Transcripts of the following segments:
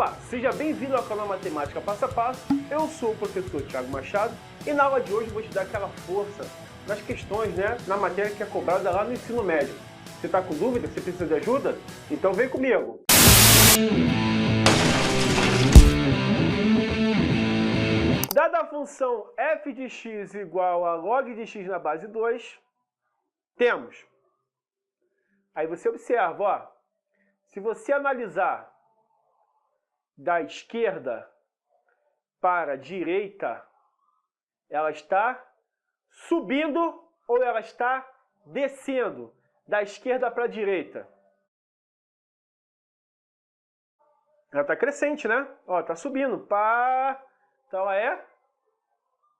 Olá, seja bem-vindo ao canal Matemática Passo a Passo. Eu sou o professor Thiago Machado e na aula de hoje vou te dar aquela força nas questões, na matéria que é cobrada lá no ensino médio. Você está com dúvida? Você precisa de ajuda? Então vem comigo! Dada a função f de x igual a log de x na base 2, temos. Aí você observa, ó, se você analisar da esquerda para a direita, ela está subindo ou ela está descendo da esquerda para a direita? Ela está crescente, né? Ó, está subindo. Pá. Então ela é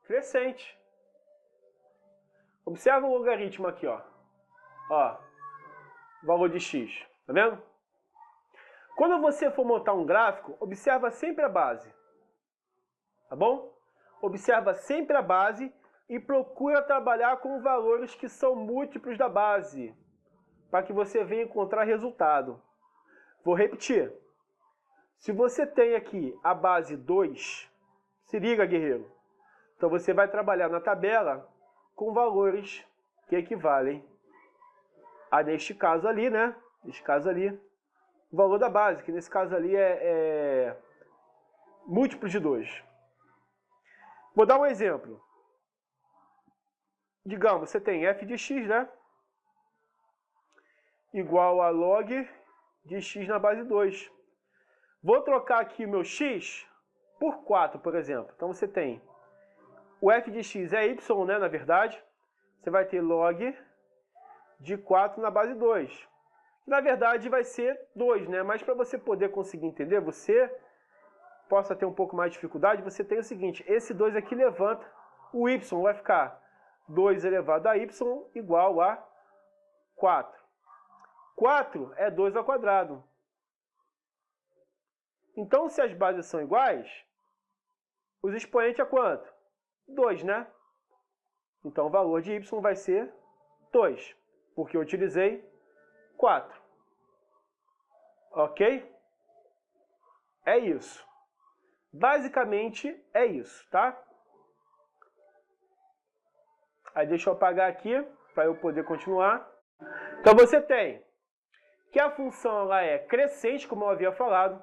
crescente. Observa o logaritmo aqui, ó. Ó, valor de x. Tá vendo? Quando você for montar um gráfico, observa sempre a base. Tá bom? Observa sempre a base e procura trabalhar com valores que são múltiplos da base, para que você venha encontrar resultado. Vou repetir. Se você tem aqui a base 2, se liga, guerreiro. Então você vai trabalhar na tabela com valores que equivalem a, neste caso ali, né? Neste caso ali, o valor da base, que nesse caso ali é múltiplo de 2. Vou dar um exemplo. Digamos, você tem f de x, né? Igual a log de x na base 2. Vou trocar aqui o meu x por 4, por exemplo. Então você tem o f de x é y, né? Na verdade, você vai ter log de 4 na base 2. Na verdade vai ser 2, né? Mas para você poder conseguir entender, você possa ter um pouco mais de dificuldade, você tem o seguinte, esse 2 aqui levanta, o y vai ficar 2 elevado a y igual a 4. 4 é 2 ao quadrado. Então, se as bases são iguais, os expoentes é quanto? 2, né? Então, o valor de y vai ser 2, porque eu utilizei 4. Ok? É isso. Basicamente, é isso, tá? Aí deixa eu apagar aqui, para eu poder continuar. Então, você tem que a função ela é crescente, como eu havia falado.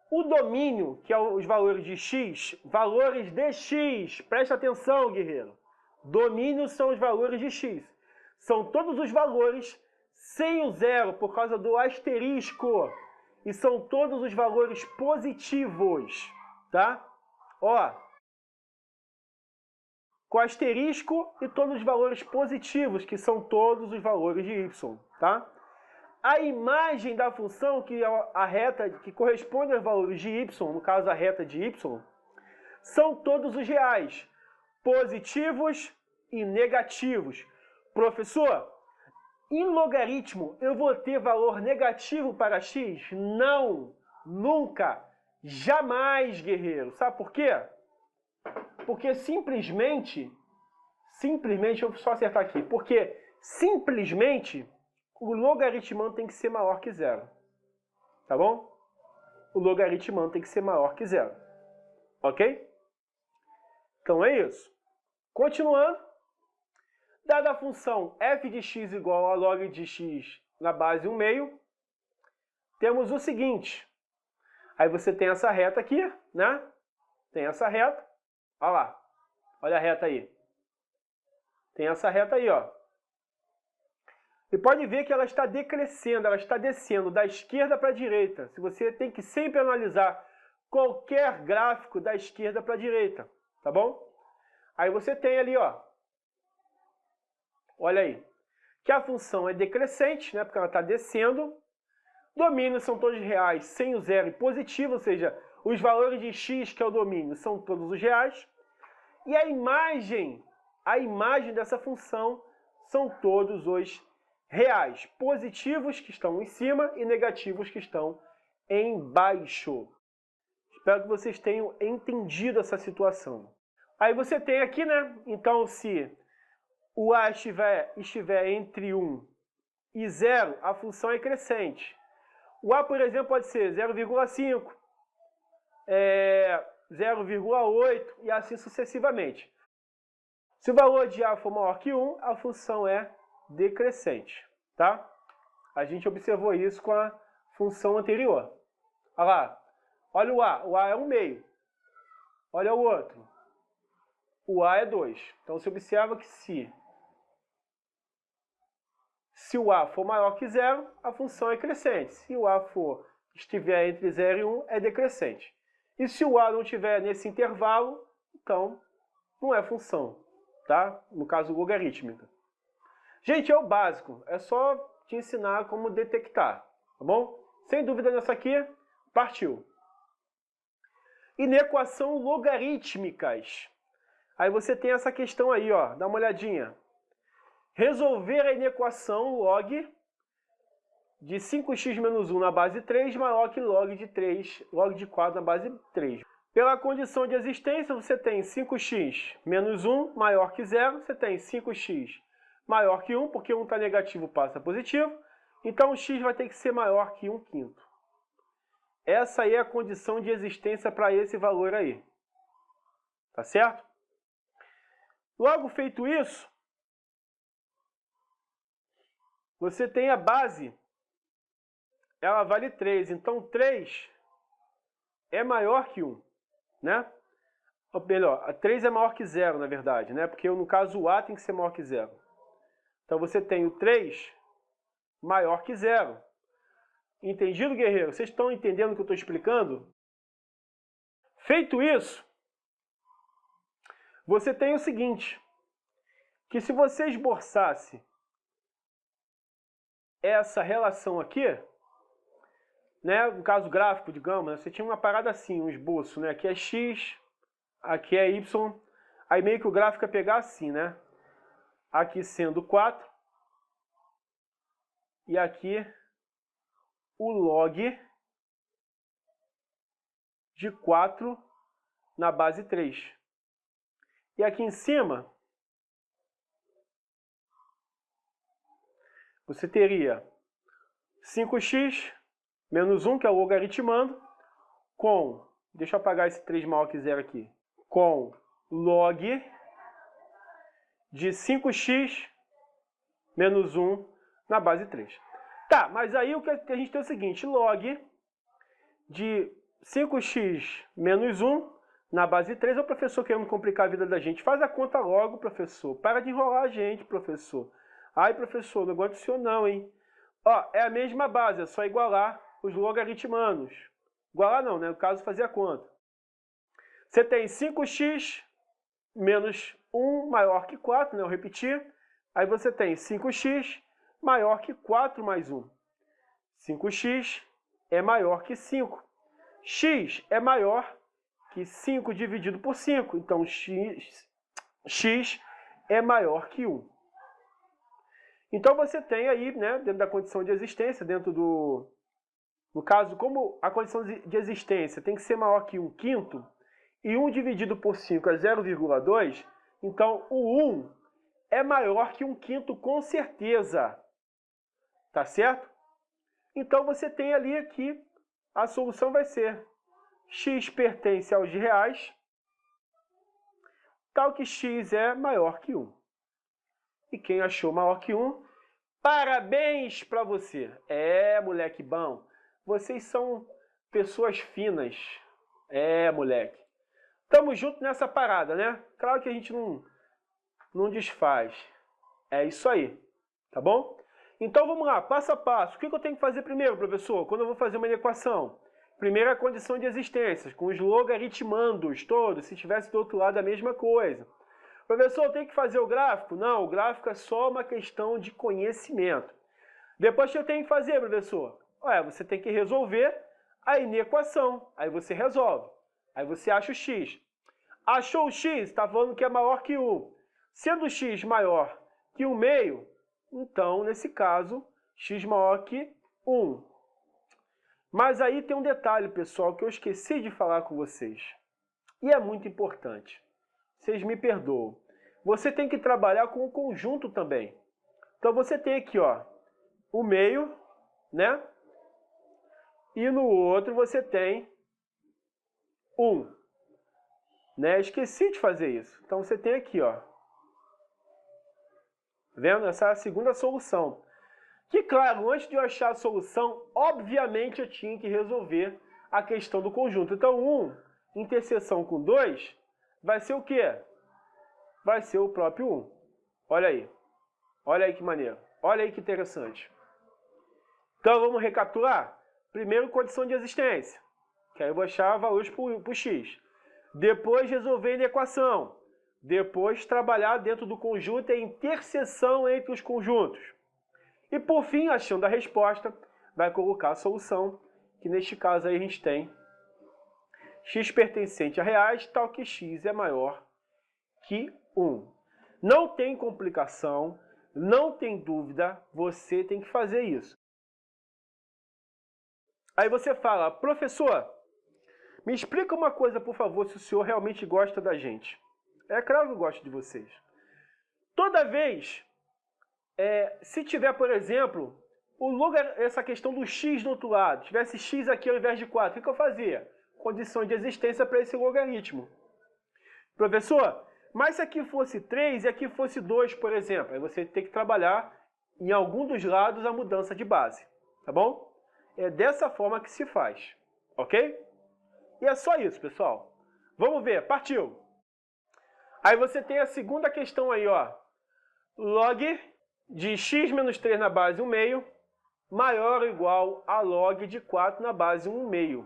O domínio, que é os valores de x, valores de x, presta atenção, guerreiro. Domínio são os valores de x. São todos os valores sem o zero, por causa do asterisco. E são todos os valores positivos, tá? Ó, com asterisco e todos os valores positivos, que são todos os valores de y, tá? A imagem da função, que é a reta que corresponde aos valores de y, no caso a reta de y, são todos os reais, positivos e negativos. Professor, em logaritmo eu vou ter valor negativo para x? Não, nunca, jamais, guerreiro. Sabe por quê? Porque simplesmente, deixa eu só acertar aqui, porque simplesmente o logaritmando tem que ser maior que zero. Tá bom? O logaritmando tem que ser maior que zero. Ok? Então é isso. Continuando. Dada a função f de x igual a log de x na base 1/2, temos o seguinte. Aí você tem essa reta aqui, né? Tem essa reta. Olha lá. Olha a reta aí. Tem essa reta aí, ó. E pode ver que ela está decrescendo, ela está descendo da esquerda para a direita. Se você tem que sempre analisar qualquer gráfico da esquerda para a direita, tá bom? Aí você tem ali, ó. Olha aí. Que a função é decrescente, né? Porque ela está descendo. Domínios são todos reais sem o zero e positivo, ou seja, os valores de x, que é o domínio, são todos os reais. E a imagem dessa função são todos os reais, positivos que estão em cima e negativos que estão embaixo. Espero que vocês tenham entendido essa situação. Aí você tem aqui, né? Então, se o a estiver entre 1 e 0, a função é crescente. O a, por exemplo, pode ser 0,5, 0,8 e assim sucessivamente. Se o valor de A for maior que 1, a função é decrescente, tá? A gente observou isso com a função anterior. Olha lá, olha o A é 1/2. Olha o outro, o A é 2. Então você observa que se o A for maior que 0, a função é crescente. Se o A estiver entre 0 e 1, é decrescente. E se o A não estiver nesse intervalo, então não é função, tá? No caso logarítmica. Gente, é o básico. É só te ensinar como detectar, tá bom? Sem dúvida nessa aqui, partiu. Inequação logarítmicas. Aí você tem essa questão aí, ó. Dá uma olhadinha. Resolver a inequação log de 5x menos 1 na base 3 maior que log de 4 na base 3. Pela condição de existência, você tem 5x menos 1 maior que 0. Você tem 5x maior que 1, porque 1 está negativo, passa positivo. Então, o x vai ter que ser maior que 1/5. Essa aí é a condição de existência para esse valor aí. Tá certo? Logo feito isso, você tem a base, ela vale 3. Então, 3 é maior que 1, né? Ou melhor, a 3 é maior que 0, na verdade, né? Porque, no caso, o A tem que ser maior que 0. Então, você tem o 3 maior que 0. Entendido, guerreiro? Vocês estão entendendo o que eu estou explicando? Feito isso, você tem o seguinte, que se você esboçasse essa relação aqui, né, no caso gráfico, digamos, né, você tinha uma parada assim, um esboço, né, aqui é x, aqui é y, aí meio que o gráfico ia pegar assim, né, aqui sendo 4, e aqui o log de 4 na base 3. E aqui em cima, você teria 5x menos 1, que é o logaritmando, com, deixa eu apagar esse 3 maior que 0 aqui, com log de 5x menos 1 na base 3. Tá, mas aí o que a gente tem é o seguinte, log de 5x menos 1 na base 3, é o professor querendo complicar a vida da gente. Faz a conta logo, professor. Para de enrolar a gente, professor. Ai, professor, não gosto do senhor não, hein? Ó, é a mesma base, é só igualar os logaritmanos. Igualar não, né? No caso, fazer a conta. Você tem 5x menos 1 maior que 4, né? Eu repeti. Aí você tem 5x maior que 4 mais 1. 5x é maior que 5. X é maior que 5 dividido por 5. Então, x é maior que 1. Então, você tem aí, né, dentro da condição de existência, dentro do... No caso, como a condição de existência tem que ser maior que 1/5, e 1 dividido por 5 é 0,2, então o 1 é maior que 1/5 com certeza. Tá certo? Então, você tem ali que a solução vai ser x pertence aos reais, tal que x é maior que 1. E quem achou maior que 1, parabéns para você. É, moleque bom. Vocês são pessoas finas. É, moleque. Tamo junto nessa parada, né? Claro que a gente não desfaz. É isso aí, tá bom? Então vamos lá, passo a passo. O que eu tenho que fazer primeiro, professor? Quando eu vou fazer uma equação? Primeiro a condição de existência, com os logaritmandos todos, se tivesse do outro lado a mesma coisa. Professor, eu tenho que fazer o gráfico? Não, o gráfico é só uma questão de conhecimento. Depois que eu tenho que fazer, professor? Ué, você tem que resolver a inequação. Aí você resolve. Aí você acha o x. Achou o x, está falando que é maior que 1. Sendo x maior que 1/2, então, nesse caso, x maior que 1. Mas aí tem um detalhe, pessoal, que eu esqueci de falar com vocês. E é muito importante. Vocês me perdoam. Você tem que trabalhar com o conjunto também. Então, você tem aqui, ó, o meio, né? E no outro você tem 1. Né? Esqueci de fazer isso. Então você tem aqui, ó. Vendo? Essa é a segunda solução. Que, claro, antes de eu achar a solução, obviamente eu tinha que resolver a questão do conjunto. Então, 1 interseção com 2 vai ser o quê? Vai ser o próprio 1. Olha aí. Olha aí que maneiro. Olha aí que interessante. Então, vamos recapitular? Primeiro, condição de existência. Que aí eu vou achar valores para o x. Depois, resolver a equação. Depois, trabalhar dentro do conjunto e a interseção entre os conjuntos. E, por fim, achando a resposta, vai colocar a solução, que neste caso aí a gente tem x pertencente a reais, tal que x é maior que 1. Não tem complicação, não tem dúvida, você tem que fazer isso. Aí você fala, professor, me explica uma coisa, por favor, se o senhor realmente gosta da gente. É claro que eu gosto de vocês. Toda vez, se tiver, por exemplo, essa questão do x do outro lado, tivesse x aqui ao invés de 4, o que eu fazia? Condição de existência para esse logaritmo. Professor, mas se aqui fosse 3 e aqui fosse 2, por exemplo, aí você tem que trabalhar em algum dos lados a mudança de base, tá bom? É dessa forma que se faz, ok? E é só isso, pessoal. Vamos ver, partiu! Aí você tem a segunda questão aí, ó. Log de x menos 3 na base 1/2 maior ou igual a log de 4 na base 1/2.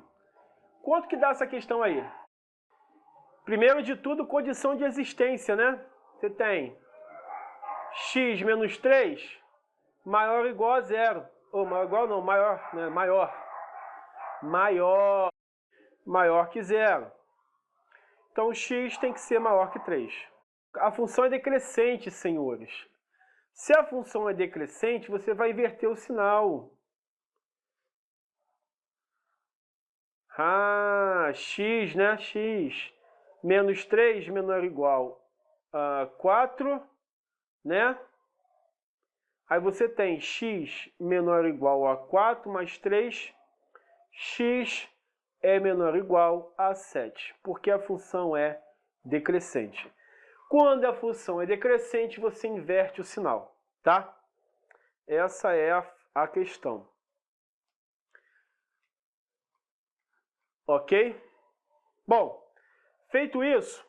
Quanto que dá essa questão aí? Primeiro de tudo, condição de existência, né? Você tem x menos 3 maior ou igual a 0. Ou maior ou igual não, maior, né? Maior que 0. Então, x tem que ser maior que 3. A função é decrescente, senhores. Se a função é decrescente, você vai inverter o sinal. X, né? X menos 3 menor ou igual a 4, né? Aí você tem x menor ou igual a 4 mais 3, x é menor ou igual a 7, porque a função é decrescente. Quando a função é decrescente, você inverte o sinal, tá? Essa é a questão. Ok? Bom, feito isso,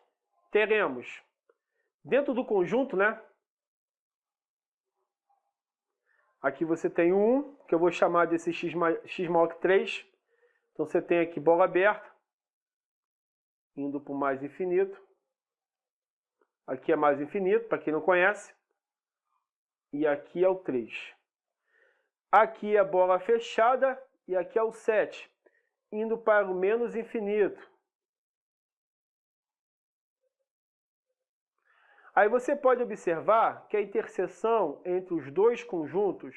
teremos dentro do conjunto, né? Aqui você tem 1, que eu vou chamar desse x maior que 3. Então você tem aqui bola aberta, indo para o mais infinito. Aqui é mais infinito, para quem não conhece. E aqui é o 3. Aqui é bola fechada e aqui é o 7, indo para o menos infinito. Aí você pode observar que a interseção entre os dois conjuntos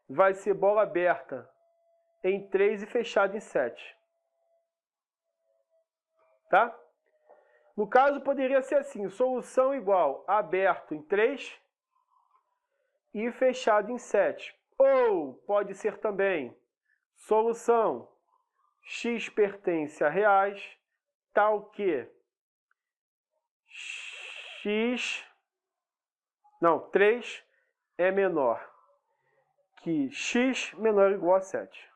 vai ser bola aberta em 3 e fechada em 7. Tá? No caso, poderia ser assim, solução igual aberto em 3 e fechado em 7. Ou pode ser também solução x pertence a reais, tal que 3 é menor que x menor ou igual a 7.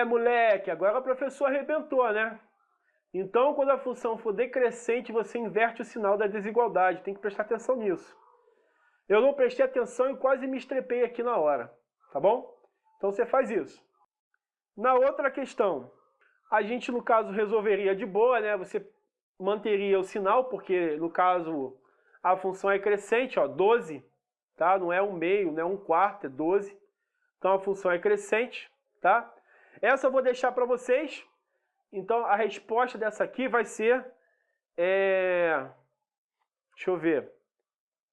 Moleque, agora o professor arrebentou, né? Então, quando a função for decrescente, você inverte o sinal da desigualdade. Tem que prestar atenção nisso. Eu não prestei atenção e quase me estrepei aqui na hora, tá bom? Então, você faz isso. Na outra questão, a gente, no caso, resolveria de boa, né? Você manteria o sinal, porque, no caso, a função é crescente, ó, 12, tá? Não é 1/2, não é 1/4, é 12. Então, a função é crescente, tá? Essa eu vou deixar para vocês. Então, a resposta dessa aqui vai ser, deixa eu ver,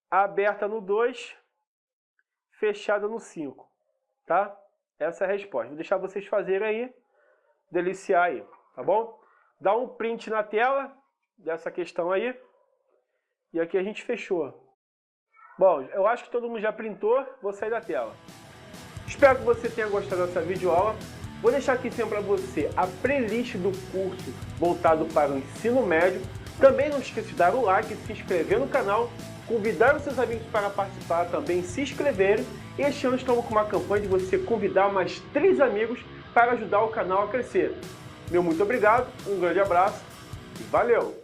aberta no 2, fechada no 5, tá? Essa é a resposta. Vou deixar vocês fazerem aí, deliciar aí, tá bom? Dá um print na tela dessa questão aí, e aqui a gente fechou. Bom, eu acho que todo mundo já printou, vou sair da tela. Espero que você tenha gostado dessa videoaula. Vou deixar aqui sempre para você a playlist do curso voltado para o ensino médio. Também não esqueça de dar o like, se inscrever no canal, convidar os seus amigos para participar, também se inscreverem. E este ano estamos com uma campanha de você convidar mais 3 amigos para ajudar o canal a crescer. Meu muito obrigado, um grande abraço e valeu!